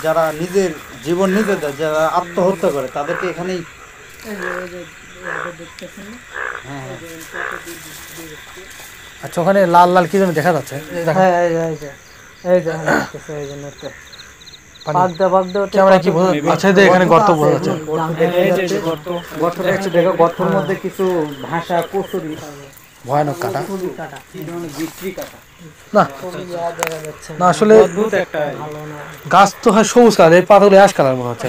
যারা নিজের জীবন নিজে দেয়, যারা আত্মহত্যা করে তাদেরকে এখানেই। হ্যাঁ, আচ্ছা, ওখানে লাল লাল কি যেন দেখা যাচ্ছে? ক্যামেরা কি বোঝা? আচ্ছা, এখানে গর্ত বোঝা যাচ্ছে। গর্তটা একটু দেখো, গর্তের মধ্যে কিছু ভাষা কচুরি, ভয়ানক কাটা। বিক্রি কাটা না না, আসলে গাছ তো হয় সবুজ কালার, এই পাতাগুলো অ্যাশ কালার মনে হচ্ছে।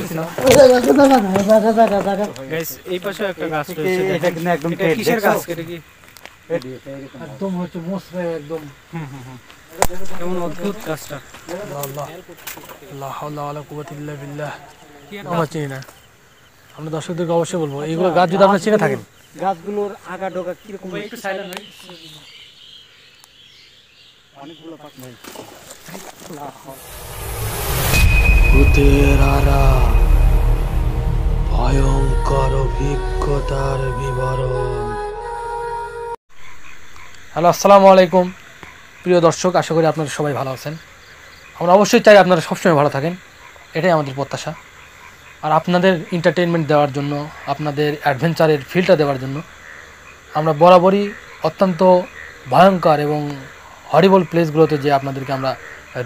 এই পাশে একটা গাছ এটা রয়েছে, কিন্তু একদম এটা কিসের গাছ? এটা কি একদম হচ্ছে মোসরে একদম। কেমন অদ্ভুত গাছটা। আল্লাহ, লা হাওলা ওয়ালা কুওয়াতা ইল্লা বিল্লাহ। আমরা চিনি না। আমরা দর্শকদেরকে অবশ্যই বলবো, এইগুলো গাছ যদি আপনারা চিনে থাকেন। গাছগুলোর আগা ডোকা কিরকম, একটু সাইলেন্ট হই। অনেকগুলো পাক নেই। ভূতের আড়াল, ভয়ঙ্কর অভিজ্ঞতার বিবরণ। হ্যালো, আসসালামু আলাইকুম প্রিয় দর্শক, আশা করি আপনারা সবাই ভালো আছেন। আমরা অবশ্যই চাই আপনারা সবসময় ভালো থাকেন, এটাই আমাদের প্রত্যাশা। আর আপনাদের এন্টারটেইনমেন্ট দেওয়ার জন্য, আপনাদের অ্যাডভেঞ্চারের ফিলটা দেওয়ার জন্য আমরা বরাবরই অত্যন্ত ভয়ঙ্কর এবং হরিবল প্লেসগুলোতে যে আপনাদেরকে আমরা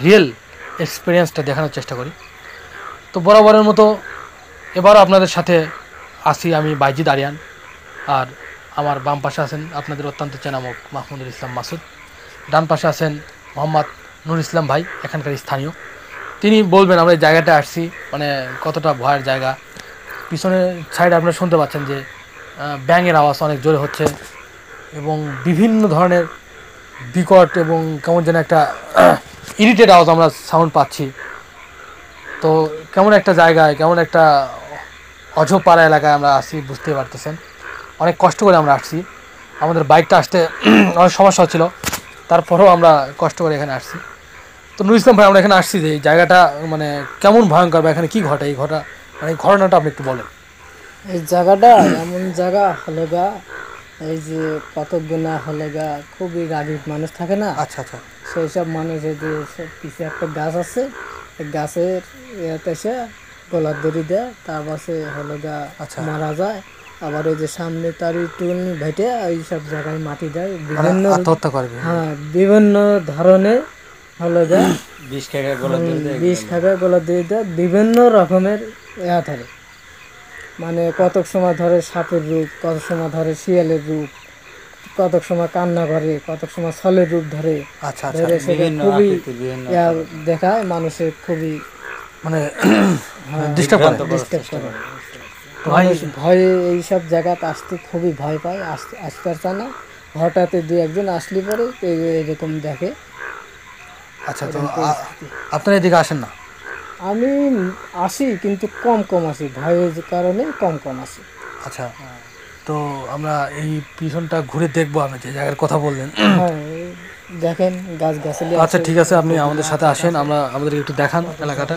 রিয়েল এক্সপিরিয়েন্সটা দেখানোর চেষ্টা করি। তো বরাবরের মতো এবারও আপনাদের সাথে আসি আমি, বাইজিদ আরিয়ান। আর আমার বাম পাশে আছেন আপনাদের অত্যন্ত চেনামুখ মাহমুদুল ইসলাম মাসুদ। ডান পাশে আছেন মোহাম্মদ নুর ইসলাম ভাই, এখানকার স্থানীয়। তিনি বলবেন আমরা এই জায়গাটা আসছি মানে কতটা ভয়ের জায়গা। পিছনের সাইডে আপনারা শুনতে পাচ্ছেন যে ব্যাঙের আওয়াজ অনেক জোরে হচ্ছে এবং বিভিন্ন ধরনের বিকট এবং কেমন যেন একটা ইরিটেড আওয়াজ আমরা সাউন্ড পাচ্ছি। তো কেমন একটা জায়গায়, কেমন একটা অঝপাড়া এলাকায় আমরা আসছি, বুঝতে পারতেছেন। অনেক কষ্ট করে আমরা আসছি, আমাদের বাইকটা আসতে অনেক সমস্যা হচ্ছিল, তারপরেও আমরা কষ্ট করে এখানে আসছি। তো নুর ইসলাম ভাই, আমরা এখানে আসছি যে এই জায়গাটা মানে কেমন ভয়ঙ্কর বা এখানে কী ঘটে, এই মানে এই ঘটনাটা আপনি একটু বলেন। এই জায়গাটা এমন জায়গা হলে গা, এই যে কতজ্ঞ না হলে গা খুবই রাগী মানুষ থাকে না, আচ্ছা আচ্ছা, সেই সব মানুষের যে পিছিয়ে একটা গাছ আছে, এই গাছের ইয়েতে এসে গলার দড়ি দেয়, তার পাশে হলে গা মারা যায়। আবার ওই যে সামনে তার টুন ভেটে এই সব জায়গায় মাটি দেয়, বিভিন্ন আত্মহত্যা করবে। হ্যাঁ, বিভিন্ন ধরনের হলে গা বিষ খাগা গলা দিয়ে দেয়, বিভিন্ন রকমের ইয়া থাকে। মানে কতক সময় ধরে সাপের রূপ, কতক সময় ধরে শিয়ালের রূপ, কতক সময় কান্না করে, কতক সময় ছলের রূপ ধরে। আচ্ছা আচ্ছা, ধরে সেটা খুবই দেখায় মানুষের, খুবই মানে ডিস্টার্ব করে। মানুষ ভয়ে এইসব জায়গাতে আসতে খুবই ভয় পায়, আসতে চায় না। হঠাৎ দু একজন আসলে পরে এরকম দেখে। আচ্ছা, তো আপনারা এদিকে আসেন না? আমি আসি কিন্তু কম আসি, ভয়ের কারণে কম আসি। আচ্ছা, তো আমরা এই পিছনটা ঘুরে দেখবো, আমি যে জায়গার কথা বললেন। হ্যাঁ, দেখেন গাছগাছালি। আচ্ছা ঠিক আছে, আপনি আমাদের সাথে আসেন, আমরা আমাদের একটু দেখান এলাকাটা।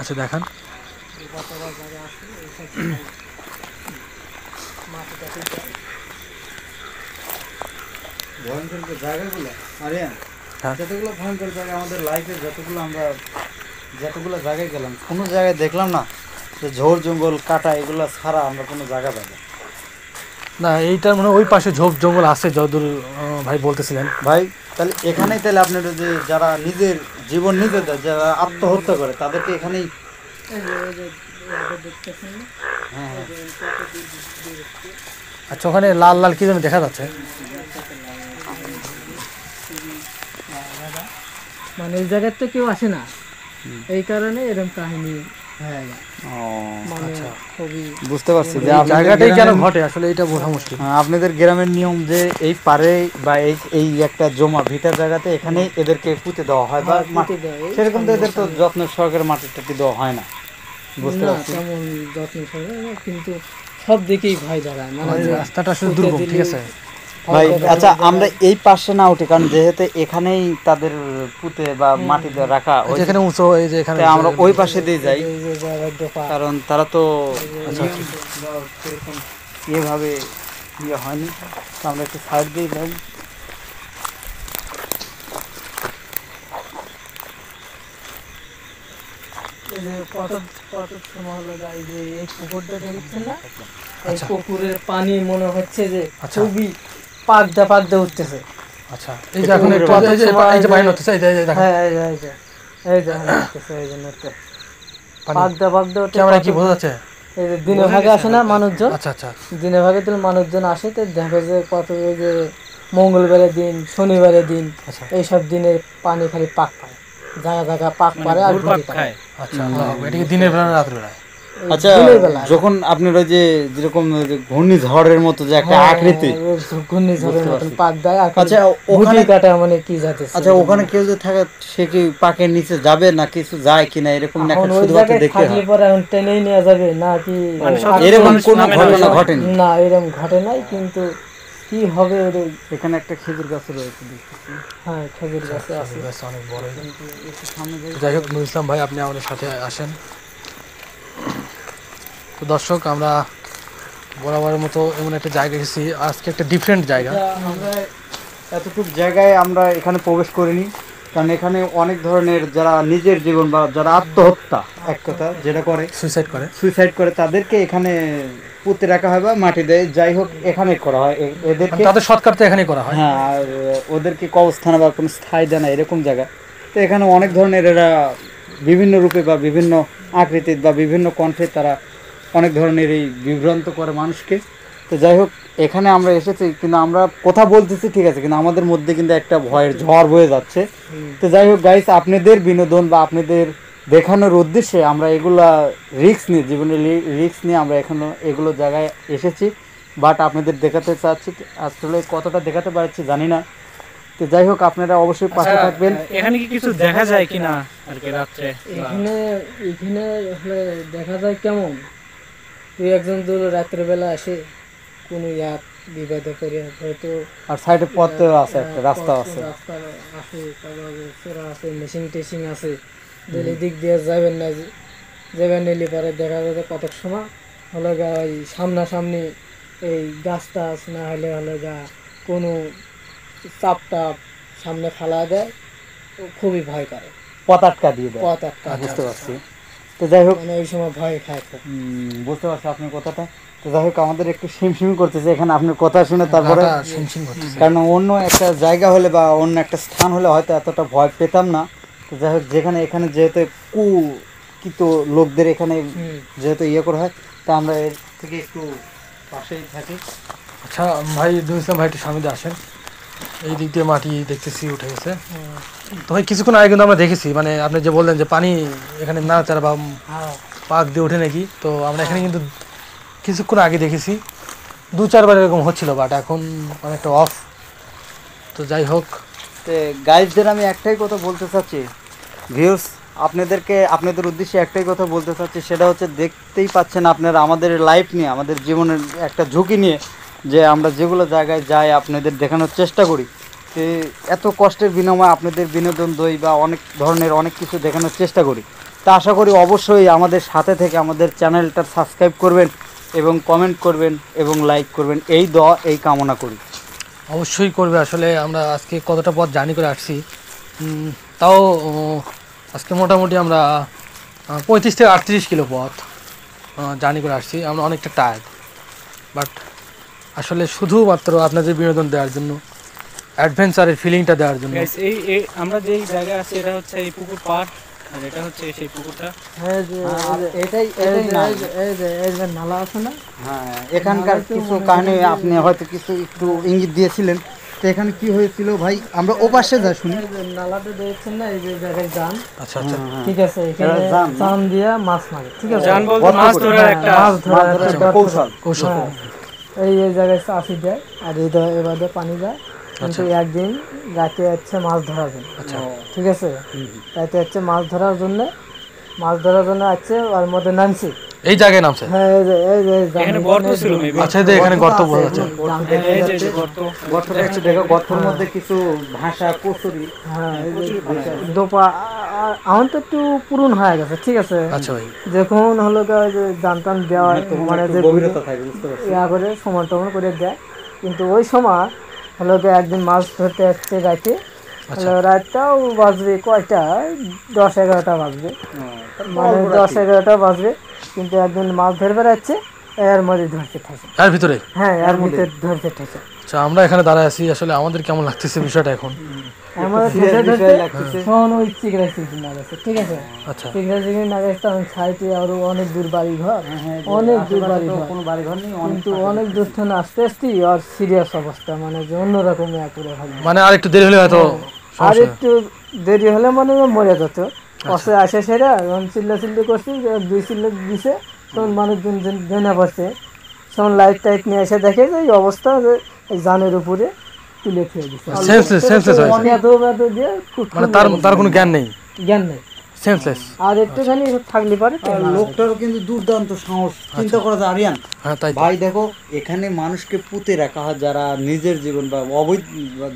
আচ্ছা দেখান। ভয়ঙ্কর জায়গাগুলো আরিয়ান, যতগুলো ভয়ঙ্কর জায়গা আমাদের লাইফে, যতগুলো জায়গায় গেলাম, কোনো জায়গায় দেখলাম না যে ঝোড় জঙ্গল কাটা এগুলো ছাড়া আমরা কোনো জায়গা পাই না। এইটার মানে ওই পাশে ঝোপ জঙ্গল আছে যদুর ভাই বলতেছিলেন। ভাই তাহলে এখানেই, তাহলে আপনারা যে যারা নিজের জীবন নিজে দেয়, যারা আত্মহত্যা করে তাদেরকে এখানেই। হ্যাঁ, আচ্ছা, ওখানে লাল লাল কি যেন দেখা যাচ্ছে? মানে এই জায়গার তো কেউ আসে না, এই কারণে এরকম কাহিনী হয়ে যায়। মানে খুবই বুঝতে পারছি যে জায়গাটাই কেন ঘটে আসলে এটা বোঝা মুশকিল। আপনাদের গ্রামের নিয়ম যে এই পারে বা এই একটা জমা ভিটা জায়গাতে এখানেই এদেরকে পুঁতে দেওয়া হয়, বা সেরকম তো এদের তো যত্ন সহকারে মাটি টাটি দেওয়া হয় না। বুঝতে পারছি, তেমন যত্ন সহকারে, কিন্তু সব দিকেই ভয় জায়গায়, মানে রাস্তাটা আসলে দুর্গম। ঠিক আছে ভাই, আচ্ছা আমরা এই পাশে না উঠি, কারণ যেহেতু এখানেই তাদের পুঁতে বা মাটি দিয়ে রাখা, এখানে উঁচু, এই যে এখানে আমরা ওই পাশে দিয়ে যাই, কারণ তারা তো এভাবে ইয়ে হয়নি, আমরা একটু সাইড দিয়ে যাই। এই যে কত কত সময় হলো গা, এই যে এই পুকুরটা দেখছেন না, এই পুকুরের পানি মনে হচ্ছে যে আচ্ছা। খুবই পাকদা উঠতেছে। আচ্ছা, এই যে এখন একটু এই যে পানি হচ্ছে, এই যে দেখেন হ্যাঁ এই যে হচ্ছে, এই যে নড়তে পানি। পাকদা উঠতে। ক্যামেরা কি বোঝা যাচ্ছে? এই যে দিনে ভাগে আসে না মানুষজন, আচ্ছা আচ্ছা, দিনে ভাগে তো মানুষজন আসে, তো দেখে যে কত এই যে মঙ্গলবারের দিন, শনিবারের দিন, আচ্ছা এইসব দিনে পানি খালি পাক পায়, জায়গা পাক পারে আর ঘুরপাক ঘুরে খায়। আচ্ছা, আল্লাহ আকবার। এটা কি দিনের বেলা না রাতের বেলায়? আচ্ছা, যখন আপনার ওই যে যেরকম ঘূর্ণিঝড়ের মতো যে একটা আকৃতি, ঘূর্ণিঝড়ের মতন পাক দেয় আর আচ্ছা ওখানে ওখানে, কাটা মানে কি যাতে। আচ্ছা ওখানে কেউ যে থাকে সে কি পাকের নিচে যাবে না কিছু যায় কিনা এরকম না, এখন ওই শুধুমাত্র জায়গায় দেখতে থাকলে হয়? পরে এখন টেনেই নেওয়া যাবে নাকি? এরকম কোনো ঘটনা ঘটেনি? না, এরকম ঘটে নাই, কিন্তু কি হবে ওদের। এখানে একটা খেজুর গাছ রয়েছে দেখতেছি। হ্যাঁ, খেজুর গাছে আছে। বেশ অনেক বড়। কিন্তু একটু সামনে যাই। যাই হোক, নুরুল ইসলাম ভাই আপনি আমাদের সাথে আসেন। তো দর্শক, আমরা বরাবরের মতো এমন একটা জায়গা এসেছি, আজকে একটা ডিফারেন্ট জায়গা। আমরা এতটুকু জায়গায় আমরা এখানে প্রবেশ করিনি, কারণ এখানে অনেক ধরনের যারা নিজের জীবন বা যারা আত্মহত্যা এক কথা যেটা করে, সুইসাইড করে তাদেরকে এখানে পুঁতে রাখা হয় বা মাটি দেয়, যাই হোক এখানে করা হয় এদেরকে। তাদের সৎকার তো এখানেই করা হয়। হ্যাঁ, আর ওদেরকে কবরস্থানে বা কোনো স্থায়ী দেয় না এরকম জায়গা। তো এখানে অনেক ধরনের এরা বিভিন্ন রূপে বা বিভিন্ন আকৃতির বা বিভিন্ন কণ্ঠে তারা অনেক ধরনের এই বিভ্রান্ত করে মানুষকে। তো যাই হোক, এখানে আমরা এসেছি কিন্তু আমরা কথা বলতেছি ঠিক আছে, কিন্তু আমাদের মধ্যে কিন্তু একটা ভয়ের ঝড় বয়ে যাচ্ছে। তো যাই হোক গাইস, আপনাদের বিনোদন বা আপনাদের দেখানোর উদ্দেশ্যে আমরা এগুলা রিস্ক নিয়ে, জীবনের রিস্ক নিয়ে আমরা এখনো এগুলো জায়গায় এসেছি, বাট আপনাদের দেখাতে চাচ্ছি। আসলে কতটা দেখাতে পারছি জানি না। তো যাই হোক, আপনারা অবশ্যই পাশে থাকবেন। এখানে কি কিছু দেখা যায় কিনা আর কি রাত্রে? এখানে এখানে আসলে দেখা যায় কেমন, তুই একজন দূর রাত্রেবেলা আসে কোনো বিবাদে করে হয়তো, আর সাইডে পথ আছে, একটা রাস্তা আছে, রাস্তা আছে, তারপরে চোরা আছে, মেশিন টেশিং আছে, দিলে দিক দিয়ে যাবেন না, যাবেন নিলে পরে দেখা যাবে কত সময় হলো গা ওই সামনাসামনি এই গাছ টাছ না হলে হলো গা কোনো চাপ টাপ সামনে ফেলা দেয়, ও খুবই ভয় করে, পথ আটকা দিয়ে দেয়। পথ একটা বুঝতে পারছি। তো যাই হোক, মানে ওই সময় ভয় খায় খুব। বুঝতে পারছি আপনার কথাটা। তো যাই হোক, আমাদের একটু সিমসিমি করতেছে এখানে আপনার কথা শুনে, তারপরে কারণ অন্য একটা জায়গা হলে বা অন্য একটা স্থান হলে হয়তো এতটা ভয় পেতাম না। তো যাই হোক, যেখানে এখানে যেহেতু কুকৃত লোকদের এখানে যেহেতু ইয়ে করা হয়, তা আমরা এর থেকে একটু পাশেই থাকি। আচ্ছা ভাই, নুরুল ইসলাম ভাই একটু সামনে দিয়ে আসেন। এই দিক দিয়ে মাটি দেখতেছি উঠে গেছে। তো ভাই কিছুক্ষণ আগে কিন্তু আমরা দেখেছি, মানে আপনি যে বললেন যে পানি এখানে নাড়াচাড়া বা পাক দিয়ে ওঠে নাকি, তো আমরা এখানে কিন্তু কিছুক্ষণ আগে দেখেছি 2-4 বার এরকম হচ্ছিল, বাট এখন অনেকটা অফ। তো যাই হোক, তো গাইজদের আমি একটাই কথা বলতে চাচ্ছি, ভিউস আপনাদেরকে, আপনাদের উদ্দেশ্যে একটাই কথা বলতে চাচ্ছি, সেটা হচ্ছে দেখতেই পাচ্ছেন আপনারা আমাদের লাইফ নিয়ে, আমাদের জীবনের একটা ঝুঁকি নিয়ে যে আমরা যেগুলো জায়গায় যাই আপনাদের দেখানোর চেষ্টা করি। তো এত কষ্টের বিনিময়ে আপনাদের বিনোদন দই বা অনেক ধরনের অনেক কিছু দেখানোর চেষ্টা করি। তা আশা করি অবশ্যই আমাদের সাথে থেকে আমাদের চ্যানেলটা সাবস্ক্রাইব করবেন এবং কমেন্ট করবেন এবং লাইক করবেন, এই কামনা করি। অবশ্যই করবে। আসলে আমরা আজকে কতটা পথ জার্নি করে আসছি, তাও আজকে মোটামুটি আমরা 35 থেকে 38 কিলো পথ জার্নি করে আসছি। আমরা অনেকটা টায়ার্ড, বাট আসলে শুধুমাত্র আপনাদের বিনোদন দেওয়ার জন্য, অ্যাডভেঞ্চারের ফিলিংটা দেওয়ার জন্য। Guys, এই আমরা যেই জায়গায় আছি এটা হচ্ছে এই পুকুর পাড়, আর এটা হচ্ছে সেই পুকুরটা। হ্যাঁ, এটাই এই যে নালা আছে না, হ্যাঁ, এখানকার কিছু কাহিনী আপনি হয়তো কিছু একটু ইঙ্গিত দিয়েছিলেন। তো এখানে কি হয়েছিল ভাই, আমরা ও পাশে যা শুনি। এই যে নালাতে দেখছেন না, এই যে জায়গায় যান, আচ্ছা আচ্ছা, ঠিক আছে, এখানে যান। চান দিয়া মাছ মারে, ঠিক আছে, জান বলতে গর্ত মাছ করে। ধরার একটা মাছ ধরার মাছ একটা ধরার কৌশল। কৌশল। হ্যাঁ, এই জায়গায় চাষি দেয়, আর এবারে পানি যায়, কিন্তু একদিন রাতে হচ্ছে মাছ ধরার জন্য, ঠিক আছে, রাতে হচ্ছে মাছ ধরার জন্য আছে, ওর মধ্যে নামছি, এই জায়গায় নামছে। হ্যাঁ, এই যে এখানে গর্ত ছিল maybe। আচ্ছা, এই যে এখানে গর্ত বোঝা যাচ্ছে। এই যে গর্ত, গর্তটা একটু দেখো, গর্তের মধ্যে কিছু ভাষা কচুরি। হ্যাঁ, দোপা আমার তো একটু পুরন হয়ে গেছে, ঠিক আছে, আচ্ছা ভাই, যখন হলো গা ওই যে জানতাম দেওয়া মানে যে গভীরতা থাকে, বুঝতে পারছি। ইয়া করে সমান টমান করে দেয়, কিন্তু ওই সময় হলো গা একদিন মাছ ধরতে আসতে রাখে, রাতটাও বাজবে কয়টা 10-11টা বাজবে, মানে 10-11টা বাজবে, কিন্তু একজন মাছ ধরে বেড়াচ্ছে এর মধ্যে ধরতে থাকে। এর ভিতরে? হ্যাঁ, এর ভিতরে ধরতে থাকে। আচ্ছা, আমরা এখানে দাঁড়ায় আছি, আসলে আমাদের কেমন লাগতেছে বিষয়টা এখন? আমাদের ধরতে ধরতে শোন ওই চিংড়া চিংড়ি না গেছে, ঠিক আছে? আচ্ছা, চিংড়া চিংড়ি না গেছে তখন সাইডে আরো অনেক দূর বাড়ি ঘর, অনেক দূর বাড়ি ঘর, কোনো বাড়ি ঘর নেই, কিন্তু অনেক দূর থেকে আসতে আসতে আর সিরিয়াস অবস্থা, মানে যে অন্যরকম পুরো ভালো। মানে আর একটু দেরি হলে হয়তো আর একটু দেরি হলে মানে মরে যেত। পাশে আসে সেরা যখন চিল্লাচিল্লি করছি, 2 চিল্লা দিছে, তখন মানুষজন জেনে পড়ছে, তখন লাইট টাইট নিয়ে এসে দেখে যে এই অবস্থা, যে এই জানের উপরে তুলে খেয়ে দিচ্ছে। সেন্সলেস হয়েছে, মানে তার কোনো জ্ঞান নেই, জ্ঞান নেই, সেন্সলেস। আর একটুখানি থাকলে পারে। আর লোকটারও কিন্তু দুর্দান্ত সাহস, চিন্তা করা যায় আরিয়ান। হ্যাঁ তাই তো। ভাই দেখো, এখানে মানুষকে পুঁতে রাখা হয় যারা নিজের জীবন বা অবৈধ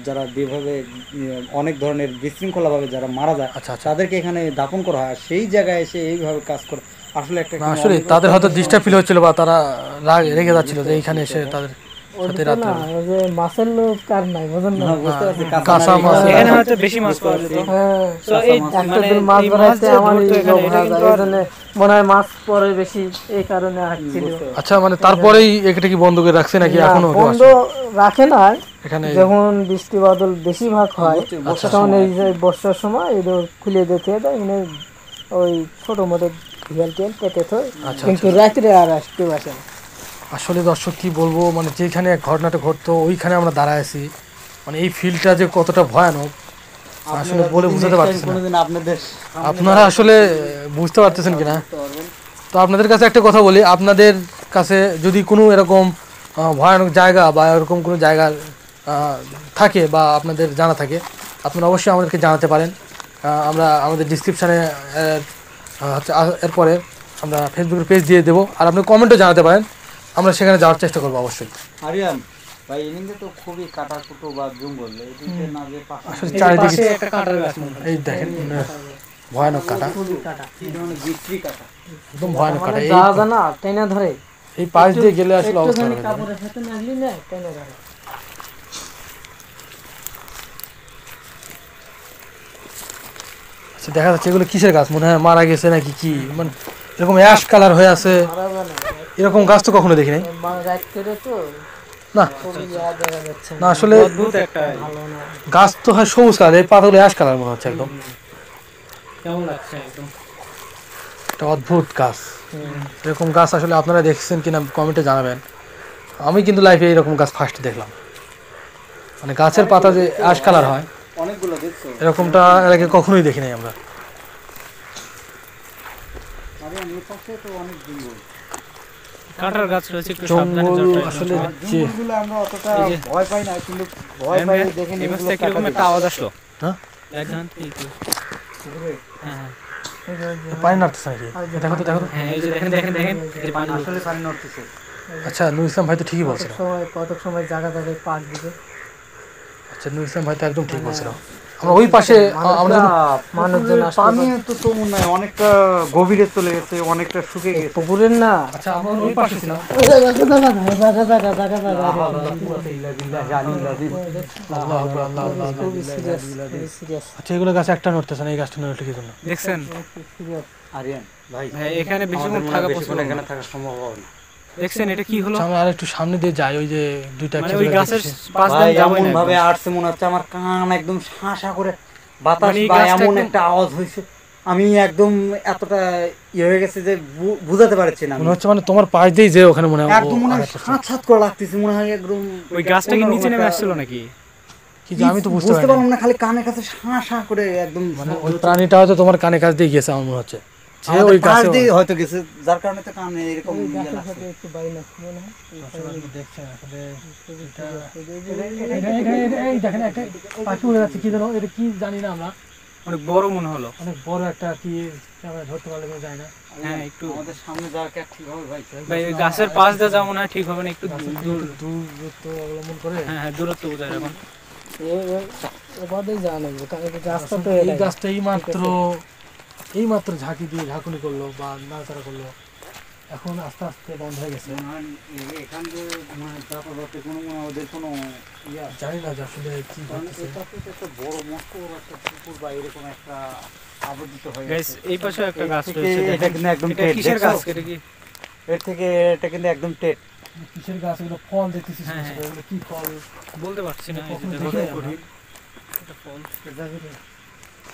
যারা যেভাবে অনেক ধরনের বিশৃঙ্খলাভাবে যারা মারা যায়, আচ্ছা, আচ্ছা। তাদেরকে এখানে দাপন করা হয়, আর সেই জায়গায় এসে এইভাবে কাজ করে আসলে একটা না, আসলে তাদের হয়তো ডিস্টার্ব ফিল হচ্ছিল বা তারা রেগে যাচ্ছিল যে এইখানে এসে তাদের সাথে ওটা রাত্রে। না, ওই যে মাছের লোক কার নাই, বুঝেন না? বুঝতে পারছি, কাঁচা মাছ। এখানে হয়তো বেশি মাছ পাওয়া যেত। হ্যাঁ, তো এই একটা মানে দিন মাছ এই ধরাইতে যে আমার ধরতো এই এখানে, লোক এটা হাজার, কিন্তু এই আর- জন্যে মনে হয় মাছ পরে বেশি, এই কারণে আসছিল। আচ্ছা, মানে তারপরেই এটা কি বন্ধ করে রাখছে নাকি না, এখনো কেউ বন্ধ আসে? রাখে না, এখানে যখন বৃষ্টি বাদল বেশিরভাগ হয় বর্ষার তখন সময়। এই যে বর্ষার সময় এটা খুলে দিতে দেয়, মানে ওই ছোট মোটো ঢিয়াল টিয়াল পেতে থয়, আচ্ছা, কিন্তু রাত্রে আর কেউ আসে না। আসলে দর্শক কি বলবো, মানে যেখানে ঘটনাটা ঘটতো ওইখানে আমরা দাঁড়ায় আছি, মানে এই ফিল্ডটা যে কতটা ভয়ানক আসলে বলে বুঝাতে পারছি না। কোনোদিন আপনাদের আপনারা আসলে বুঝতে পারতেছেন কিনা। তো আপনাদের কাছে একটা কথা বলি, আপনাদের কাছে যদি কোনো এরকম ভয়ানক জায়গা বা এরকম কোনো জায়গা থাকে বা আপনাদের জানা থাকে, আপনারা অবশ্যই আমাদেরকে জানাতে পারেন। আমরা আমাদের ডিসক্রিপশানে হচ্ছে এরপরে আমরা ফেসবুকের পেজ দিয়ে দেবো, আর আপনি কমেন্টও জানাতে পারেন, আমরা সেখানে যাওয়ার চেষ্টা করবো অবশ্যই। আরিয়ান ভাই, এদিকে তো খুবই কাটাকুটো বা জঙ্গল, এদিকে না যে পাশে আসলে চারিদিকে পাশে একটা কাঁটার গাছ মনে হয়। এই দেখেন, ভয়ানক কাটা, খুবই কাঁটা, এই ধরনের বিক্রি কাটা। একদম ভয়ানক কাটা। মানে যা জানা টেনে ধরে, এই পাশ দিয়ে গেলে আসলে অবস্থা একটুখানি হবে না। কাপড়ের সাথে লাগলি না টেনে ধরে। আচ্ছা, দেখা যাচ্ছে এগুলো কিসের গাছ, মনে হয় মারা গেছে নাকি কি, মানে এরকম অ্যাশ কালার হয়ে আছে, মারা যায় না, এরকম গাছ তো কখনো দেখি নাই। রাত করে তো না খুবই ইয়া দেখা যাচ্ছে না, আসলে অদ্ভুত একটা ভালো না। গাছ তো হয় সবুজ কালার, এই পাতাগুলো অ্যাশ কালার মনে হচ্ছে একদম। কেমন লাগছে একদম। একটা অদ্ভুত গাছ, এরকম গাছ আসলে আপনারা দেখছেন কিনা কমেন্টে জানাবেন। আমি কিন্তু লাইফে এরকম গাছ ফার্স্ট দেখলাম, মানে গাছের পাতা যে অ্যাশ কালার হয় অনেকগুলো দেখছো এরকমটা এর আগে কখনোই দেখি নাই আমরা। আরিয়ান, এই পাশে তো অনেক জঙ্গল। কাঁটার গাছ রয়েছে, একটু সাবধানে জঙ্গল যাওয়াটা আসলে আর যে জঙ্গলগুলো আমরা অতটা এই যে- ভয় পাই না, কিন্তু ভয় পাই দেখে এই পাশ থেকে কিরকম একটা আওয়াজ আসলো। হ্যাঁ? দেখেন এই তো। হ্যাঁ পানি নাড়তেছে নাকি, দেখো তো দেখো তো। হ্যাঁ, এই যে দেখেন দেখেন দেখেন, এই যে পানি আসলে পানি নড়তেছে। আচ্ছা, নুর ইসলাম ভাই তো ঠিকই বলছিল। কত সময় জায়গা জায়গায় পাক দিবে, আচ্ছা, নুর ইসলাম ভাই তো একদম ঠিক বলছিল। আমরা ওই পাশে আমরা মানুষজন আসলে পানি তো তেমন নাই, অনেকটা গভীরে চলে গেছে, অনেকটা শুকে গেছে। পুকুরের না, আচ্ছা আমরা ওই পাশে ছিলাম। আল্লাহ আকবার, আল্লাহ আকবার। খুবই সিরিয়াস, খুবই সিরিয়াস। আচ্ছা, এগুলো গাছ একটা নড়তেছে না, এই গাছটা নড়লে কি জন্য? দেখছেন। আরিয়ান ভাই, ভাই এখানে বেশিক্ষণ আমাদের মনে থাকা হয় পসিবল বেশিক্ষণ এখানে থাকা সম্ভব হবে না। দেখছেন এটা কি হলো, আচ্ছা, আমরা আর একটু সামনে দিয়ে যাই, ওই যে দুইটা মানে খেজুর ওই গাছ গাছের দেখতেছি। পাশ ভাই দিয়ে যাবোই এমন না ভাবে একদম। আসছে মনে হচ্ছে আমার কান একদম শাঁসা করে বাতাস মানে এই বা গাছটা এমন একদম- একটা আওয়াজ হয়েছে, আমি একদম এতটা ইয়ে হয়ে গেছে যে বুঝাতে পারছি না। মনে হচ্ছে মানে তোমার পাশ দিয়েই যে ওখানে মনে হয় ও একদম মনে হয় আঘাত করছে। সাত সাত করে লাগতেছে, মনে হয় একদম ওই গাছটা কি নিচে নেমে একটা- আসছিল নাকি? কি যে আমি তো বুঝতে পারি পারলাম না, খালি কানের কাছে শাঁসা করে একদম মানে ওই প্রাণীটা হয়তো তোমার কানে কাছ দিয়ে গেছে আমার মনে হচ্ছে, যে আমাদের ওই পাশ গাছে দিয়ে হয়তো গেছে, যার কারণে তো কানে এরকম ওই ইয়ে গাছের লাগছে। সাথে একটু বাড়ি না মনে হয়। দেখছেন আসলে এই দেখেন একটা পাখি উড়ে যাচ্ছে, কি জানো এটা কি জানি না আমরা, অনেক বড় মনে হলো। অনেক বড় একটা কি আমরা ধরতে পারলে কেউ যায় না। হ্যাঁ একটু আমাদের সামনে যাওয়া কি আর ঠিক হবে ভাই? ভাই ওই গাছের পাশ দিয়ে যাওয়া মনে হয় ঠিক হবে না, একটু দূর। দূরত্ব অবলম্বন করে হ্যাঁ হ্যাঁ, দূরত্ব বোঝায় এখন। এবারেই জানা যাবে, কারণ এই গাছটা তো এই এটাই। গাছটা এই মাত্র ঝাঁকি দিয়ে ঝাঁকুনি করলো বা নাড়াচাড়া করলো, এখন আস্তে আস্তে বন্ধ হয়ে গেছে। এখান যে মানে যাতায়াতে কোনো ওদের কোনো ইয়ে আছে? জানি না যে আসলে কি কারণ হচ্ছে। এটা তো একটা বড় মস্ত বড় একটা পুকুর বা এরকম একটা আবর্তিত হয়ে গাইস গেছে। এই পাশে একটা গাছ থেকে রয়েছে, এটা কিন্তু একদম এটা টেট, কিসের দেখছো? গাছ এটা কি? এর থেকে এটা কিন্তু একদম টেট। কিসের গাছ এগুলো? ফল দেখতেছি ছোট হ্যাঁ, ছোট, এগুলো কি ফল? বলতে পারছি না, এই যে কখনো দেখো, দেখি নাই আমরা। এটা ফল।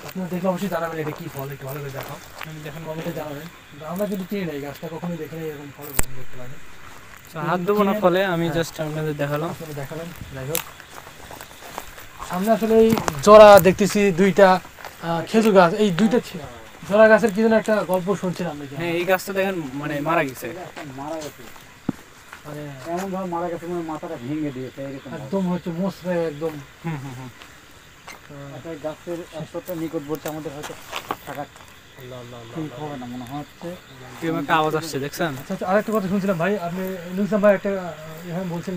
আপনারা দেখলে অবশ্যই জানাবেন এটা কি ফল, একটু ভালো করে দেখাও, আমি দেখেন কমেন্টে জানাবেন। কিন্তু আমরা কিন্তু চিনি না এই গাছটা, কখনোই দেখি নাই এরকম ফল দেখতে পারি। হাত দেবো না ফলে, আমি হ্যাঁ। জাস্ট আপনাদের দেখালাম। আপনারা দেখাবেন। যাই হোক, সামনে আসলে এই জোড়া দেখতেছি দুইটা খেজুর গাছ, এই দুইটা জোড়া গাছের কি যেন একটা গল্প শুনছিলাম নাকি? হ্যাঁ, এই গাছটা দেখেন মানে মারা গেছে। মারা গেছে, মানে এমন ভাবে মারা গেছে মানে মাথাটা ভেঙে দিয়েছে এরকম ভাবে। একদম হচ্ছে মোসরে একদম। একটা গাছের এতটা নিকটবর্তী আমাদের হয়তো থাকা আল্লাহ আল্লাহ আল্লাহ। ঠিক হবে না মনে হচ্ছে। কিরকম একটা আওয়াজ আসছে দেখছেন? আচ্ছা আচ্ছা, আরেকটা কথা শুনছিলাম ভাই, আপনি নুসলাম ভাই একটা এখানে বলছেন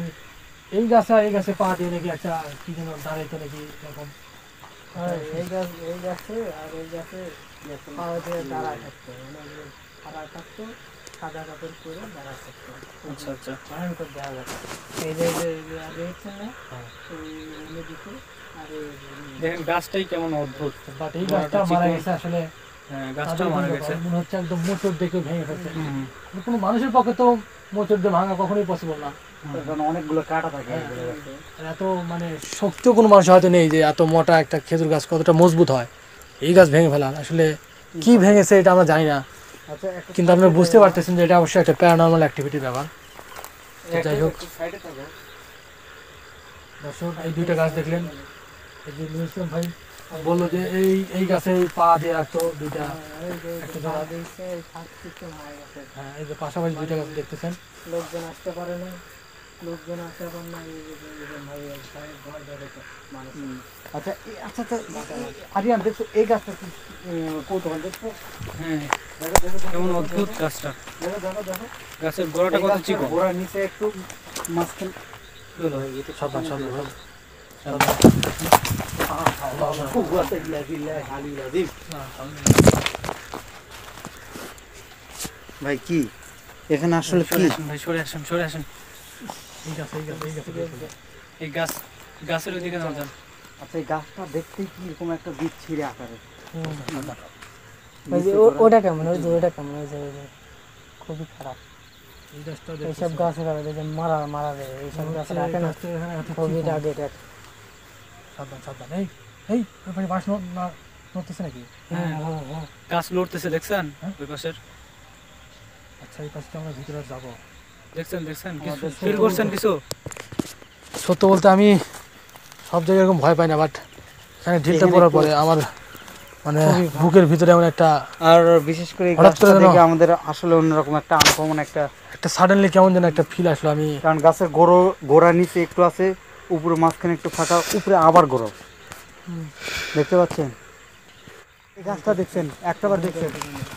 এই গাছে আর এই গাছে পা দিয়ে নাকি একটা কি যেন দাঁড়াইতো নাকি এরকম। হ্যাঁ, এই গাছে আর এই গাছে পাওয়া দিয়ে দাঁড়ায় থাকতো, মানে একদম খাড়া থাকতো, সাদা কাপড় পরে দাঁড়ায় থাকতো। আচ্ছা আচ্ছা। ভয়ঙ্কর দেখা যাচ্ছে। এই যে আগে হচ্ছে না, এই নদীতে আর দেখেন গাছটাই কেমন অদ্ভুত। বাট এই গাছটা মারা গেছে আসলে। হ্যাঁ, গাছটাও মারা গেছে। মনে হচ্ছে একদম মোচড় দেখে ভেঙে ফেলছে। কোনো মানুষের পক্ষে তো মোচড় দিয়ে ভাঙা কখনোই পসিবল না। কারণ অনেকগুলো কাটা থাকে হ্যাঁ। এগুলো গাছে। এত মানে শক্তিও কোনো মানুষ হয়তো নেই যে এত মোটা একটা খেজুর গাছ কতটা মজবুত হয় এই গাছ ভেঙে ফেলা। আসলে কি ভেঙেছে এটা আমরা জানি না, আচ্ছা একটা কিন্তু আপনারা বুঝতে পারতেছেন যে এটা অবশ্যই একটা প্যারানর্মাল অ্যাক্টিভিটির ব্যাপার। তো যাই হোক সাইডে থাকো। দর্শক, এই দুইটা গাছ দেখলেন, এই যে নুরুল ইসলাম ভাই বললো যে এই গাছে পা দিয়ে রাখতো দুইটা একটা জোড়া। হ্যাঁ, এই যে পাশাপাশি দুইটা গাছ দেখতেছেন। লোকজন আসতে পারে না, লোকজন আসতে পারে না, এই যে ভাই ঘর ধরে তো মানুষ। আচ্ছা আচ্ছা আচ্ছা আরিয়ান দেখছো এই গাছটা কি কৌতূহল দেখছো? হ্যাঁ, দেখো দেখো দেখো, কেমন অদ্ভুত গাছটা। দেখো দেখো দেখো গাছের গোড়াটা কত চিকন। গোড়ার নিচে একটু মাঝখানে সাবধান সাবধান ভাই। ভাই কি এখানে আসলে কি? সরে আসেন ভাই, সরে আসেন, সরে আসেন। এই গাছ এই গাছ এই গাছ এই গাছের ওইদিকে না যান। আচ্ছা এই গাছটা দেখতেই কি এরকম একটা বিচ্ছিরি আকারে। ওই যে ওটা কেমন, ওই যে ওটা কেমন, ওই যে খুবই খারাপ। এই গাছটা এইসব গাছ রাখে যে মারা দেয়, এইসব গাছ রাখে না, খুবই রাগে এটা। সাবধান সাবধান। এই ওই পাশে বাঁশ নড়তেছে নাকি? হ্যাঁ, গাছ লড়তেছে দেখছেন ওই পাশের? আচ্ছা, এই পাশে আমরা ভিতরে আর যাবো। দেখছেন দেখছেন কিছু আমাদের ফিল করছেন কিছু? সত্য বলতে আমি সব জায়গায় এরকম ভয় পাই না, বাট এখানে ঢিলটা এখানে পড়ার একটু- পরে আমার মানে বুকের ভিতরে এমন একটা আর বিশেষ করে এই হঠাৎ করে গাছটা যেন- দেখে আমাদের আসলে অন্যরকম একটা আনকমন একটা, সাডেনলি কেমন যেন একটা ফিল আসলো। আমি কারণ গাছের গোড়ার নিচে একটু আছে, উপরে মাঝখানে একটু ফাঁকা, উপরে আবার গোড়া দেখতে পাচ্ছেন? এই গাছটা দেখছেন, একটাবার দেখছেন?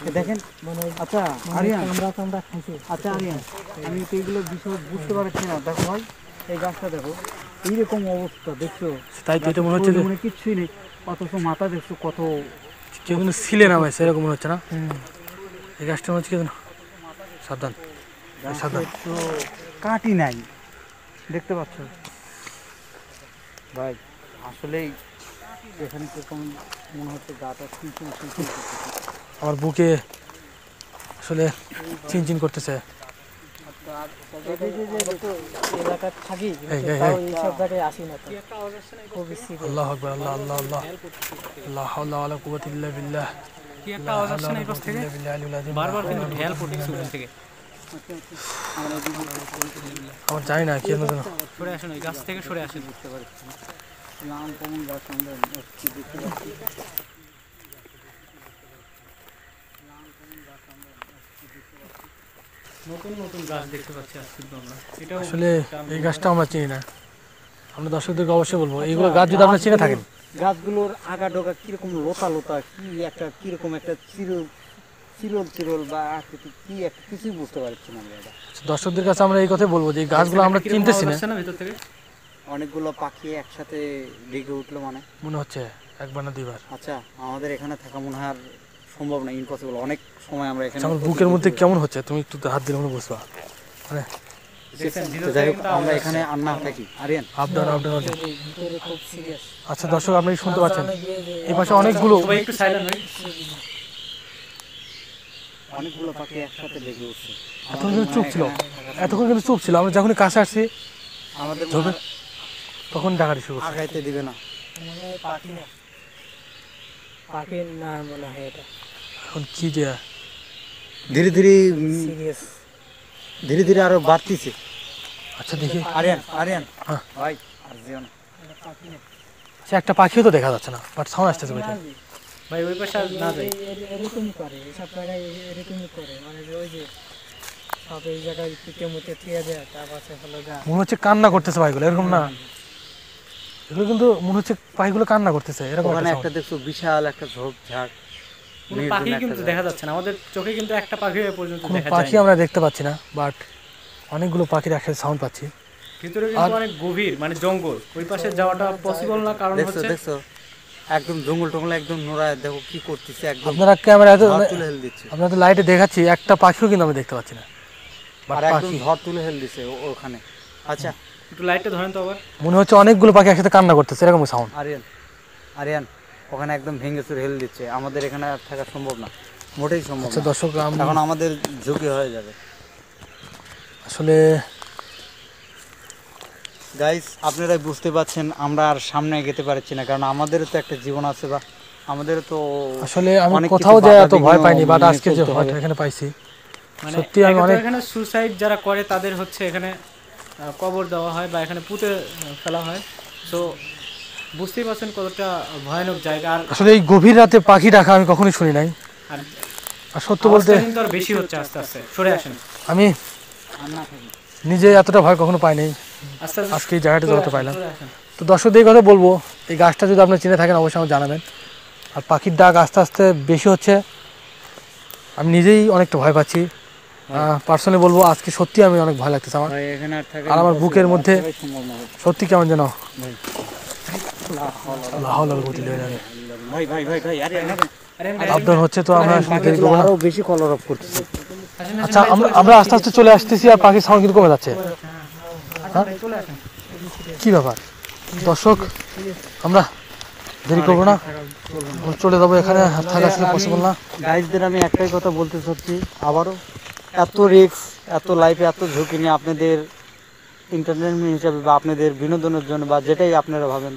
এ দেখেন। মানে আচ্ছা আরিয়ান, কামড়া খাইছে। আচ্ছা আরিয়ান, আমি তো এগুলো বিষয় বুঝতে পারছি না। দেখো ভাই এই গাছটা দেখো, এইরকম অবস্থা দেখছো? তাই তো এটা মনে হচ্ছে যে মানে কিচ্ছুই নেই, অথচ মাথা দেখছো কত। কেউ কিন্তু সিলে নামাইছে এরকম মনে হচ্ছে না? এই গাছটা মনে হচ্ছে কেউ সাবধান সাবধান। তো কাটি নাই, দেখতে পাচ্ছ ভাই? আসলেই এখানে কিরকম মনে হচ্ছে গাটা চিনচিন চিনচিন করতেছে। আমার বুকে আসলে চিনচিন করতেছে। এলাকার থাকি, এই, এই, তাও এই। এইসব জায়গায় আসি না তো, খুবই সিরিয়াস। আল্লাহ আকবার, আল্লাহ আল্লাহ আল্লাহ লা হাওলা ওয়ালা কুওয়াতা ইল্লা বিল্লাহ। কি একটা আওয়াজ আসছে না এই পাশ থেকে? বারবার কিন্তু ঢেল পড়তেছে ওখান থেকে। আমার জানি না কেন যেন। সরে আসেন, ওই গাছ থেকে সরে আসেন। বুঝতে পারছি না। নাম কেমন গাছ আমরা কি দেখতে পাচ্ছি। নতুন নতুন গাছ দেখতে পাচ্ছি আজকে আমরা। এটাও আসলে এই গাছটা আমরা চিনি না। আমরা দর্শকদেরকে অবশ্যই বলবো এইগুলো গাছ যদি আপনারা চিনে থাকেন। গাছগুলোর আগা ডোকা কিরকম লোতা লোতা, কি একটা কিরকম একটা চিরল বা আকৃতি কি একটা কিছুই বুঝতে পারছি না আমরা এটা। দর্শকদের কাছে আমরা এই কথাই বলবো যে এই গাছগুলো আমরা কিরকম চিনতেছি আওয়াজ না। আসছে না ভেতর থেকে? অনেকগুলো পাখি একসাথে ডেকে উঠলো মানে। মনে হচ্ছে একবার না দুইবার। আচ্ছা আমাদের এখানে থাকা মনে হয় আর সম্ভব না, ইম্পসিবল। অনেক সময় আমরা এখানে আমার বুকের মধ্যে কেমন হচ্ছে, তুমি একটু হাত দিলে মনে বুঝবা। মানে তো যাই হোক, আমরা এখানে আর না থাকি আরিয়ান। আপ ডাউন ভিতরে খুব সিরিয়াস। আচ্ছা দর্শক, আপনি শুনতে পাচ্ছেন এই পাশে অনেকগুলো সবাই একটু সাইলেন্ট হই। অনেকগুলো পাখি একসাথে লেগে উঠছে। এতক্ষণ কিন্তু চুপ ছিল, এতক্ষণ কিন্তু চুপ ছিল। আমরা যখনই কাছে আসছি আমাদের ঝোপে তখন ডাকাটি শুরু করছে। আগাইতে দিবে না। মনে হয় পাখি না, পাখির না মনে হয় এটা এখন কি যে ধীরে ধীরে সিরিয়াস। ধীরে ধীরে আরো বাড়তিছে। আচ্ছা দেখি, আরিয়ান আরিয়ান হ্যাঁ। ভাই আর যেও না। আচ্ছা একটা পাখিও তো দেখা যাচ্ছে না, বাট সাউন্ড আসতেছে ভাই। ভাই ওই পাশে আর না যাই। এরকমই করে, এসব জায়গায় এরকমই করে, মানে যে ওই যে সব এই জায়গায় পিঠে মুটে থিয়ে দেয়, তারপর হলো গা মনে হচ্ছে কান্না করতেছে পাখিগুলো, এরকম না? এগুলো কিন্তু মনে হচ্ছে পাখিগুলো কান্না করতেছে, এরকম ওখানে একটা একটা দেখছো বিশাল একটা ঝোপঝাড়, কোনো পাখি কিন্তু দেখা যাচ্ছে না, আমাদের চোখে কিন্তু একটা পাখি এ পর্যন্ত কোনো দেখা পাখি যায় না। আমরা দেখতে পাচ্ছি না, বাট অনেকগুলো পাখির একসাথে সাউন্ড পাচ্ছি। ভিতরে কিন্তু অনেক গভীর, মানে জঙ্গল, ওই পাশে যাওয়াটা পসিবল না, কারণ দেখছো হচ্ছে দেখছো একদম জঙ্গল টঙ্গল একদম নোড়ায়, দেখো কি করতেছে, একদম আপনারা ক্যামেরা ঝড় তুলে হেল দিচ্ছে। আপনাদের লাইটে দেখাচ্ছি, একটা পাখিও কিন্তু আমি দেখতে পাচ্ছি না, বাট আর একদম পাখি ঝড় তুলে হেল দিচ্ছে ওখানে। আচ্ছা একটু লাইটটা ধরেন তো আবার। মনে হচ্ছে অনেকগুলো পাখি একসাথে কান্না করতেছে, এরকম সাউন্ড। আরিয়ান আরিয়ান ওখানে একদম ভেঙে চুরে হেল দিচ্ছে। আমাদের এখানে আর থাকা সম্ভব না, মোটেই সম্ভব আচ্ছা না। দর্শক, এখন আমাদের ঝুঁকি হয়ে যাবে। আসলে গাইস আপনারাই বুঝতে পারছেন আমরা আর সামনে এগোতে পারছি না, কারণ আমাদেরও তো একটা জীবন আছে, বা আমাদেরও তো আসলে আমি অনেক কোথাও কিছু যায় বাধা এত ভয় বিঘ্ন পাইনি, বাট মেনে আজকে যে চলতে ভয়টা হবে। এখানে পাইছি, মানে সত্যি আমি একে তো অনেক এখানে সুসাইড যারা করে তাদের হচ্ছে এখানে কবর দেওয়া হয় বা এখানে পুঁতে ফেলা হয়। তো বুঝতেই পারছেন কতটা ভয়ানক জায়গা। আর আসলে এই গভীর রাতে পাখি ডাকা আমি কখনোই শুনি নাই। আর আর সত্য বলতে আওয়াজটা কিন্তু আর বেশি হচ্ছে আস্তে আস্তে। সরে আসেন, আমি নিজে এতটা ভয় কখনো পাই নাই, আস্তে আস্তে আজকে এই জায়গাটা চলে যত আসেন, পাইলাম। চলে আসেন। তো দর্শকদের এই কথা বলবো, এই গাছটা যদি আপনি চিনে থাকেন অবশ্যই আমাকে জানাবেন। আর পাখির ডাক আস্তে আস্তে বেশি হচ্ছে, আমি নিজেই অনেকটা ভয় পাচ্ছি। পার্সোনালি বলবো আজকে সত্যি আমি অনেক ভয় লাগতেছে আমার, ভাই এখানে আর থাকা আর আমার বুকের impossible, মধ্যে একেবারেই সম্ভব না। সত্যি কেমন যেন ভাই লাহল গতি লেগে যাবে। ভাই ভাই ভাই ভাই আরিয়ান আরে আপ ডাউন হচ্ছে, তো আমরা দেরি করবো না। আরো বেশি কলরব করতেছে। আচ্ছা আমরা আস্তে আস্তে চলে আসতেছি, আর পাখির সাউন্ড কিন্তু কমে যাচ্ছে। হ্যাঁ? কি ব্যাপার দর্শক, আমরা দেরি করবো না, আমরা চলে যাবো, এখানে থাকা আসলে পসিবল না। গাইজদের আমি একটাই কথা বলতে চাচ্ছি আবারও, এত রিস্ক, এত লাইফে এত ঝুঁকি নিয়ে আপনাদের এন্টারটেনমেন্ট হিসাবে বা আপনাদের বিনোদনের জন্য বা যেটাই আপনারা ভাবেন,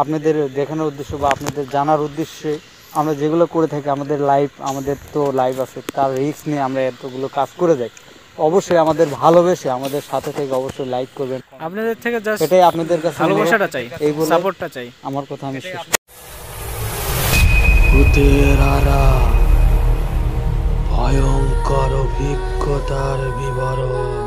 আপনাদের দেখানোর উদ্দেশ্য বা আপনাদের জানার উদ্দেশ্যে আমরা যেগুলো করে থাকি, আমাদের লাইফ, আমাদের তো লাইফ আছে, তার রিস্ক নিয়ে আমরা এতগুলো কাজ করে যাই। অবশ্যই আমাদের ভালোবেসে আমাদের সাথে থেকে অবশ্যই লাইক করবেন। আপনাদের থেকে জাস্ট এটাই আপনাদের কাছে ভালোবাসাটা চাই, এই বলে সাপোর্টটা চাই। আমার কথা আমি শেষ। ভূতের আড়াল, ভয়ঙ্কর অভিজ্ঞতার বিবরণ।